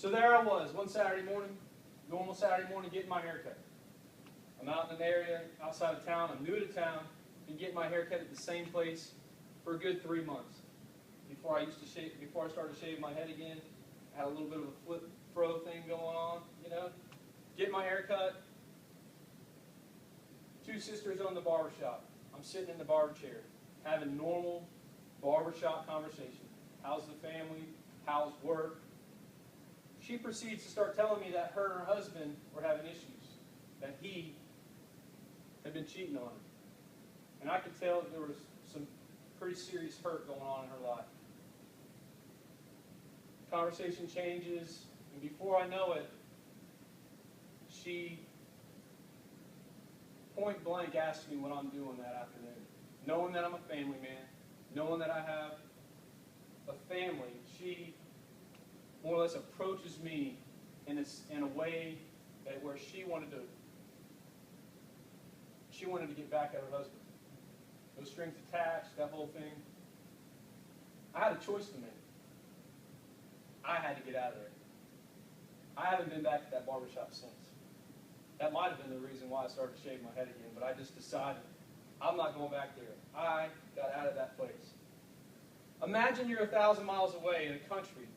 So there I was, one Saturday morning, normal Saturday morning, getting my haircut. I'm out in an area outside of town. I'm new to town. Been getting my haircut at the same place for a good 3 months. Before I started shaving my head again, I had a little bit of a flip fro thing going on, you know. Get my haircut. 2 sisters own the barbershop. I'm sitting in the barber chair, having normal barbershop conversation. How's the family? How's work? She proceeds to start telling me that her and her husband were having issues, that he had been cheating on her. And I could tell that there was some pretty serious hurt going on in her life. Conversation changes, and before I know it, she point blank asks me what I'm doing that afternoon. Knowing that I'm a family man, knowing that I have a family, she more or less approaches me in a way that where she wanted to get back at her husband. No strings attached, that whole thing. I had a choice to make. I had to get out of there. I haven't been back to that barbershop since. That might have been the reason why I started shaving my head again, but I just decided I'm not going back there. I got out of that place. Imagine you're 1,000 miles away in a country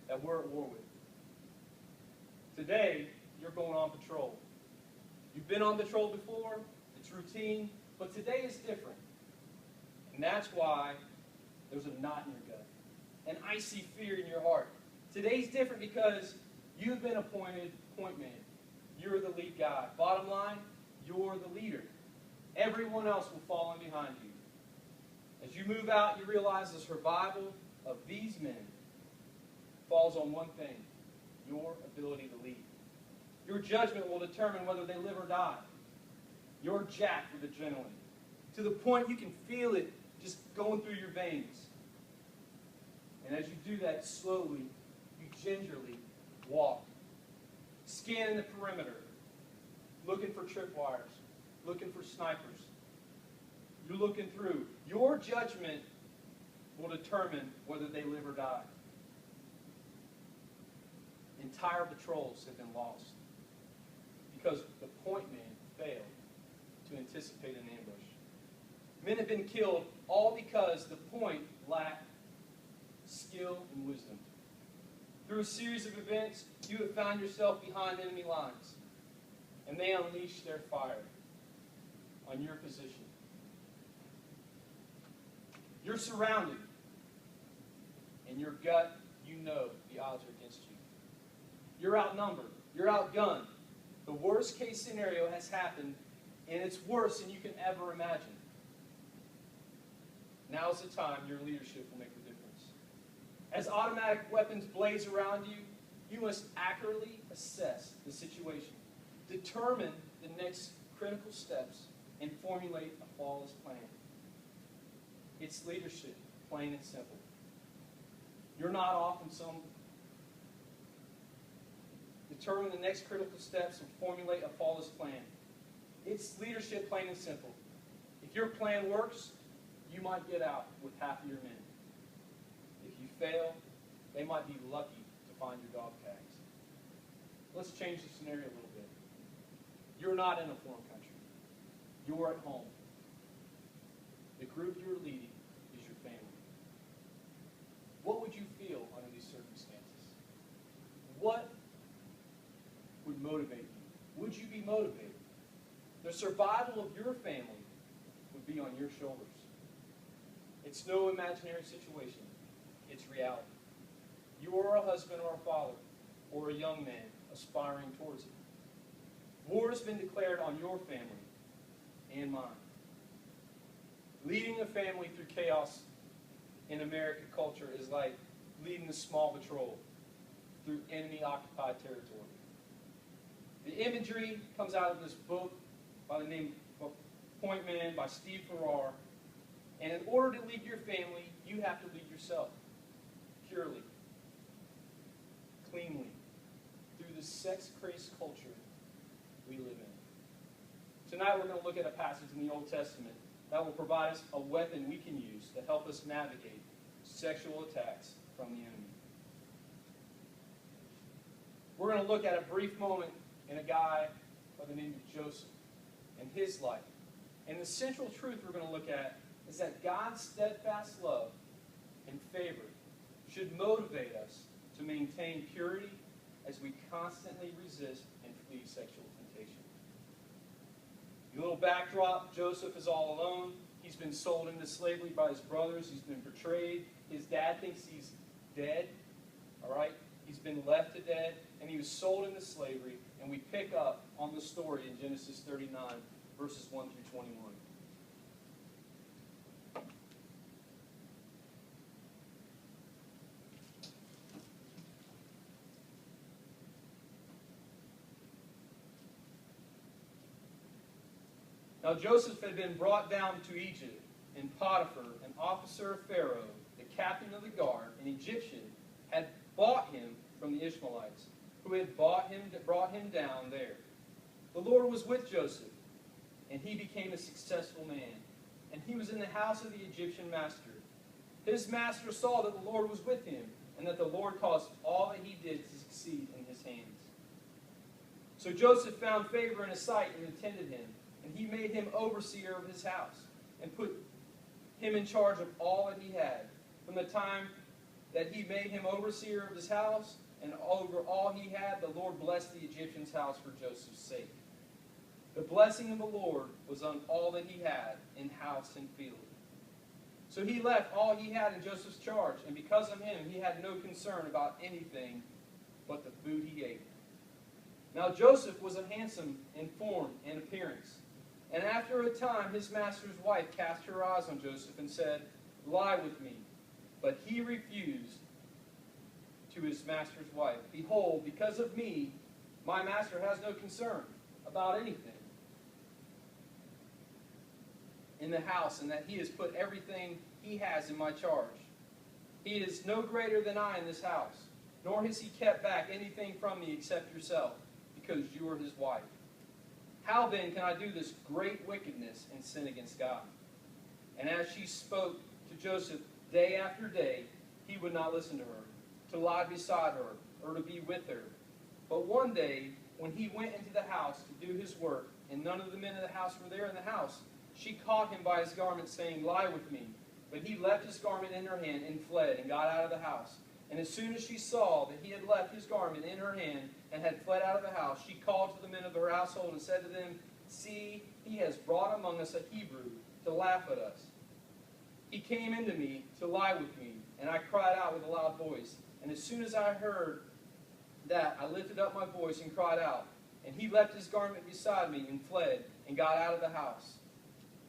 that we're at war with. Today, you're going on patrol. You've been on patrol before, it's routine, but today is different. And that's why there's a knot in your gut, an icy fear in your heart. Today's different because you've been appointed point man. You're the lead guy. Bottom line, you're the leader. Everyone else will fall in behind you. As you move out, you realize the survival of these men falls on one thing: your ability to lead. Your judgment will determine whether they live or die. You're jacked with adrenaline, to the point you can feel it just going through your veins. And as you do that slowly, you gingerly walk, scanning the perimeter, looking for tripwires, looking for snipers. You're looking through. Your judgment will determine whether they live or die. Entire patrols have been lost because the point man failed to anticipate an ambush. Men have been killed all because the point lacked skill and wisdom. Through a series of events, you have found yourself behind enemy lines, and they unleash their fire on your position. You're surrounded, and your gut, you know the odds are against you. You're outnumbered. You're outgunned. The worst case scenario has happened, and it's worse than you can ever imagine. Now's the time your leadership will make the difference. As automatic weapons blaze around you, you must accurately assess the situation, determine the next critical steps, and formulate a flawless plan. It's leadership, plain and simple. You're not off in some... Determine the next critical steps and formulate a flawless plan. It's leadership, plain and simple. If your plan works, you might get out with half of your men. If you fail, they might be lucky to find your dog tags. Let's change the scenario a little bit. You're not in a foreign country. You're at home. The group you're leading is your family. What would you feel under these circumstances? What would motivate you? Would you be motivated? The survival of your family would be on your shoulders. It's no imaginary situation. It's reality. You are a husband or a father or a young man aspiring towards it. War has been declared on your family and mine. Leading a family through chaos in American culture is like leading a small patrol through enemy-occupied territory. The imagery comes out of this book by the name of Point Man by Steve Farrar. And in order to lead your family, you have to lead yourself purely, cleanly, through the sex-crazed culture we live in. Tonight we're going to look at a passage in the Old Testament that will provide us a weapon we can use to help us navigate sexual attacks from the enemy. we're going to look at a brief moment in a guy by the name of Joseph and his life. And the central truth we're going to look at is that God's steadfast love and favor should motivate us to maintain purity as we constantly resist and flee sexual temptation. A little backdrop, Joseph is all alone. He's been sold into slavery by his brothers. He's been betrayed. His dad thinks he's dead. All right? He's been left to dead, and he was sold into slavery. And we pick up on the story in Genesis 39, verses 1 through 21. Now Joseph had been brought down to Egypt, and Potiphar, an officer of Pharaoh, the captain of the guard, an Egyptian, had bought him from the Ishmaelites, who had brought him down there. The Lord was with Joseph, and he became a successful man, and he was in the house of the Egyptian master. His master saw that the Lord was with him, and that the Lord caused all that he did to succeed in his hands. So Joseph found favor in his sight and attended him. And he made him overseer of his house, and put him in charge of all that he had. From the time that he made him overseer of his house, and over all he had, the Lord blessed the Egyptian's house for Joseph's sake. The blessing of the Lord was on all that he had, in house and field. So he left all he had in Joseph's charge, and because of him he had no concern about anything but the food he ate. Now Joseph was handsome in form and appearance. And after a time, his master's wife cast her eyes on Joseph and said, "Lie with me." But he refused to his master's wife. "Behold, because of me, my master has no concern about anything in the house, and that he has put everything he has in my charge. He is no greater than I in this house, nor has he kept back anything from me except yourself, because you are his wife. How then can I do this great wickedness and sin against God?" And as she spoke to Joseph day after day, he would not listen to her, to lie beside her, or to be with her. But one day, when he went into the house to do his work, and none of the men of the house were there in the house, she caught him by his garment, saying, "Lie with me." But he left his garment in her hand and fled and got out of the house. And as soon as she saw that he had left his garment in her hand and had fled out of the house, she called to the men of her household and said to them, "See, he has brought among us a Hebrew to laugh at us. He came into me to lie with me, and I cried out with a loud voice. And as soon as I heard that, I lifted up my voice and cried out. And he left his garment beside me and fled and got out of the house.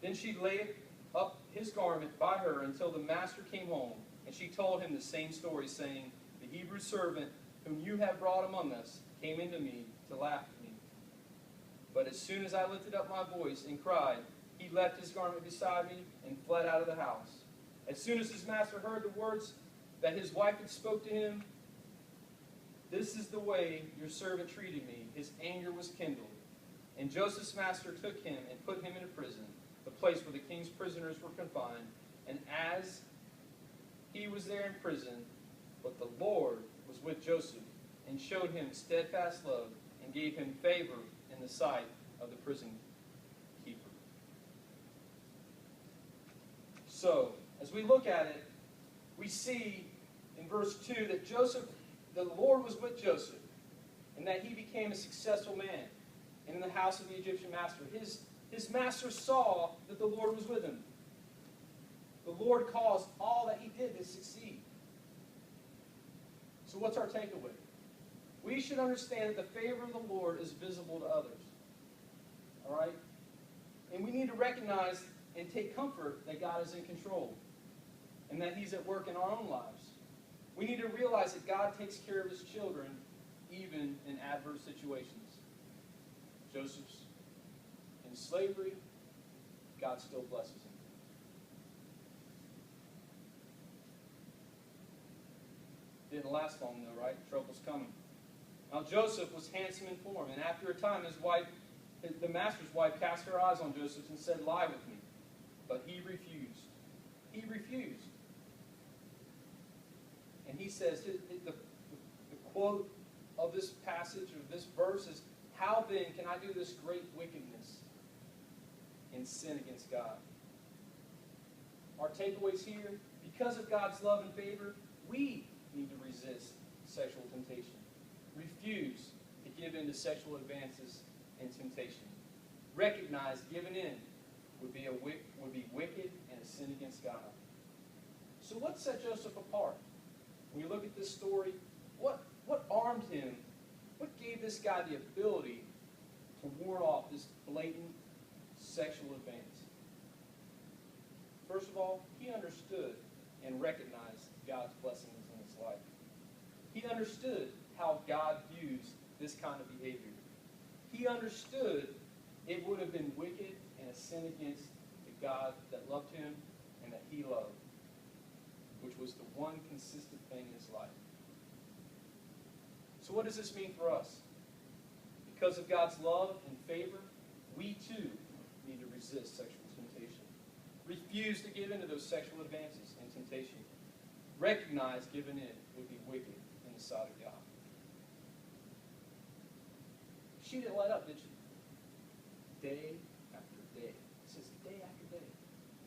Then she laid up his garment by her until the master came home. And she told him the same story, saying, "The Hebrew servant whom you have brought among us came into me to laugh at me. But as soon as I lifted up my voice and cried, he left his garment beside me and fled out of the house." As soon as his master heard the words that his wife had spoke to him, "This is the way your servant treated me," his anger was kindled. And Joseph's master took him and put him into prison, the place where the king's prisoners were confined. And as he was there in prison, but the Lord was with Joseph and showed him steadfast love and gave him favor in the sight of the prison keeper. So, as we look at it, we see in verse 2 that the Lord was with Joseph, and that he became a successful man. And in the house of the Egyptian master, his master saw that the Lord was with him. The Lord caused all that he did to succeed. So what's our takeaway? We should understand that the favor of the Lord is visible to others. All right? And we need to recognize and take comfort that God is in control and that he's at work in our own lives. We need to realize that God takes care of his children even in adverse situations. Joseph's in slavery, God still blesses him. Didn't last long though, right? Trouble's coming. Now Joseph was handsome in form, and after a time the master's wife cast her eyes on Joseph and said, "Lie with me." But he refused. He refused. And he says, the quote of this passage, or this verse, is how then can I do this great wickedness and sin against God? Our takeaways here, because of God's love and favor, we need to resist sexual temptation. Refuse to give in to sexual advances and temptation. Recognize giving in would be wicked and a sin against God. So what set Joseph apart? When you look at this story, what armed him? What gave this guy the ability to ward off this blatant sexual advance? First of all, he understood and recognized God's blessings in his life. He understood how God views this kind of behavior. He understood it would have been wicked and a sin against the God that loved him and that he loved, which was the one consistent thing in his life. So what does this mean for us? Because of God's love and favor, we too need to resist sexual temptation. Refuse to give in to those sexual advances and temptation. Recognize giving in would be wicked in the sight of God. She didn't let up, did she? Day after day. It says day after day.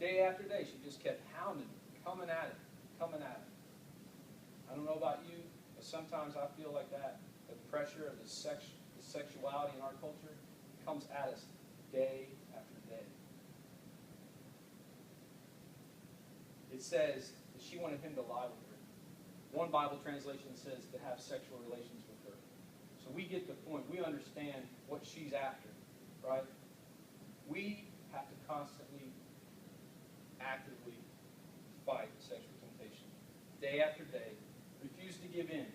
Day after day, she just kept hounding, coming at it. I don't know about you, but sometimes I feel like that. The pressure of the sexuality in our culture comes at us day after day. It says that she wanted him to lie with her. One Bible translation says to have sexual relations with her. So we get the point. We understand what she's after, right? We have to constantly, actively fight sexual temptation. Day after day. Refuse to give in.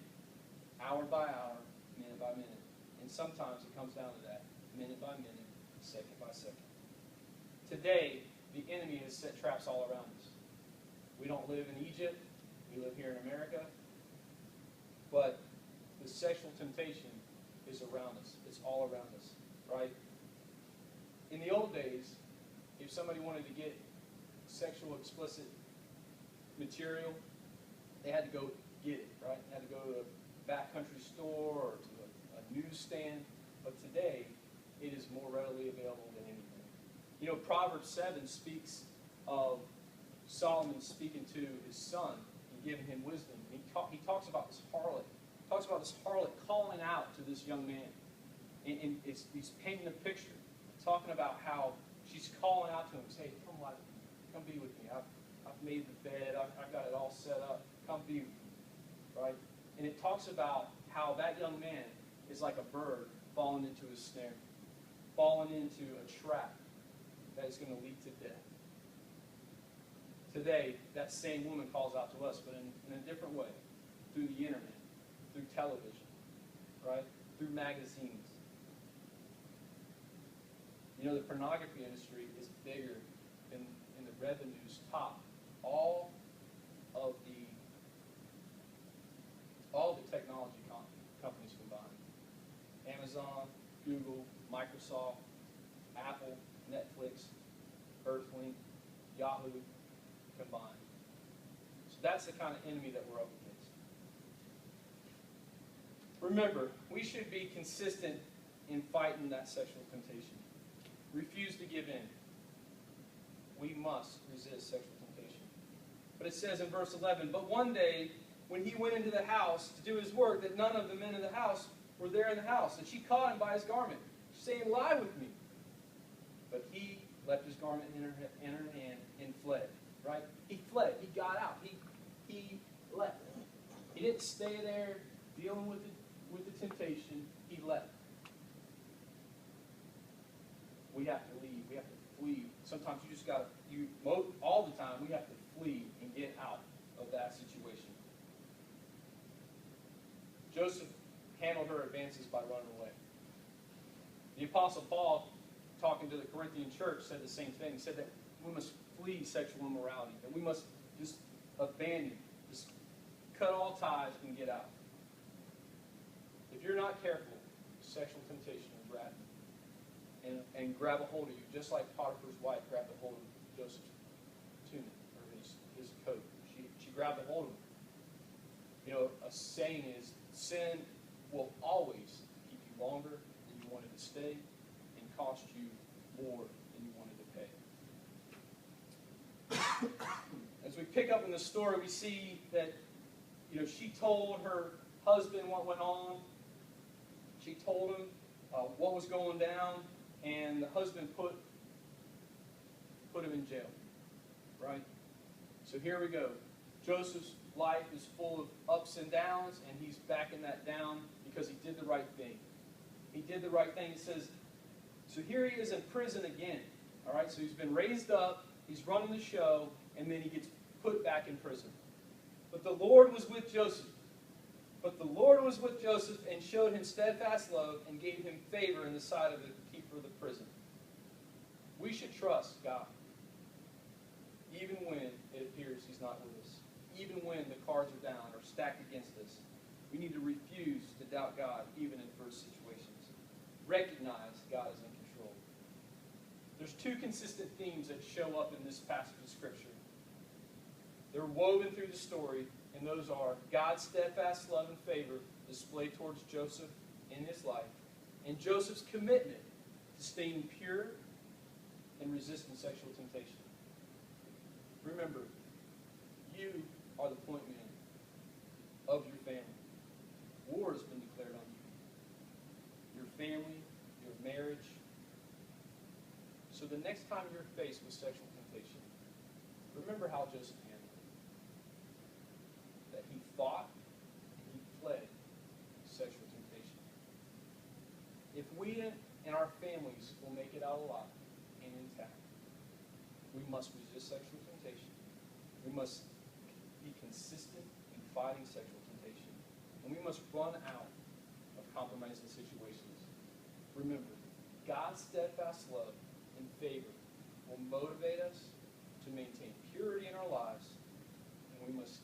Hour by hour, minute by minute. And sometimes it comes down to that. Minute by minute, second by second. Today, the enemy has set traps all around us. We don't live in Egypt. We live here in America. But the sexual temptation is around us. It's all around us, right? In the old days, if somebody wanted to get sexual explicit material, they had to go get it, right? They had to go to a backcountry store or to a newsstand. But today, it is more readily available than anything. You know, Proverbs 7 speaks of Solomon speaking to his son and giving him wisdom. And he talks about this harlot. He talks about this harlot calling out to this young man. And he's painting a picture, talking about how she's calling out to him, saying, come be with me. I've made the bed. I've got it all set up. Come be with me. Right? And it talks about how that young man is like a bird falling into a snare, falling into a trap that is going to lead to death. Today, that same woman calls out to us, but in a different way, through the internet, through television, right? Through magazines. You know, the pornography industry is bigger than the revenues top all the technology companies combined. Amazon, Google, Microsoft, Apple, Netflix, Earthlink, Yahoo combined. So that's the kind of enemy that we're up against. Remember, we should be consistent in fighting that sexual temptation. Refuse to give in. We must resist sexual temptation. But it says in verse 11, but one day when he went into the house to do his work, that none of the men in the house were there in the house. And she caught him by his garment, saying, lie with me. But he left his garment in her hand and fled. Right? He fled. He got out. He left. He didn't stay there dealing with the temptation. He left. We have to leave. We have to flee. Sometimes you just got to, all the time, we have to flee and get out of that situation. Joseph handled her advances by running away. The Apostle Paul, talking to the Corinthian church, said the same thing. He said that we must flee sexual immorality, that we must just abandon, just cut all ties and get out. If you're not careful, sexual temptation will grab you and grab a hold of you, just like Potiphar's wife grabbed a hold of Joseph's tunic or his coat. She grabbed a hold of him. You know, a saying is, sin will always keep you longer than you wanted to stay and cost you more than you wanted to pay. As we pick up in the story, we see that she told her husband what went on. She told him what was going down, and the husband put him in jail. Right? So here we go. Joseph's life is full of ups and downs, and he's backing that down because he did the right thing. He did the right thing. It says, so here he is in prison again. All right, so he's been raised up, he's running the show, and then he gets put back in prison. But the Lord was with Joseph. And showed him steadfast love and gave him favor in the sight of the keeper of the prison. We should trust God, even when it appears he's not with us. Even when the cards are down or stacked against us. We need to refuse to doubt God, even in first situations. Recognize God is in control. There's two consistent themes that show up in this passage of Scripture. They're woven through the story, and those are God's steadfast love and favor displayed towards Joseph in his life, and Joseph's commitment to staying pure and resisting sexual temptation. Remember, you are the point man of your family. War has been declared on you. Your family, your marriage. So the next time you're faced with sexual temptation, remember how Joseph handled it. That he fought and he fled sexual temptation. If we and our families will make it out alive and intact, we must resist sexual temptation. We must be consistent in fighting sexual temptation. And we must run out of compromising situations. Remember, God's steadfast love and favor will motivate us to maintain purity in our lives, and we must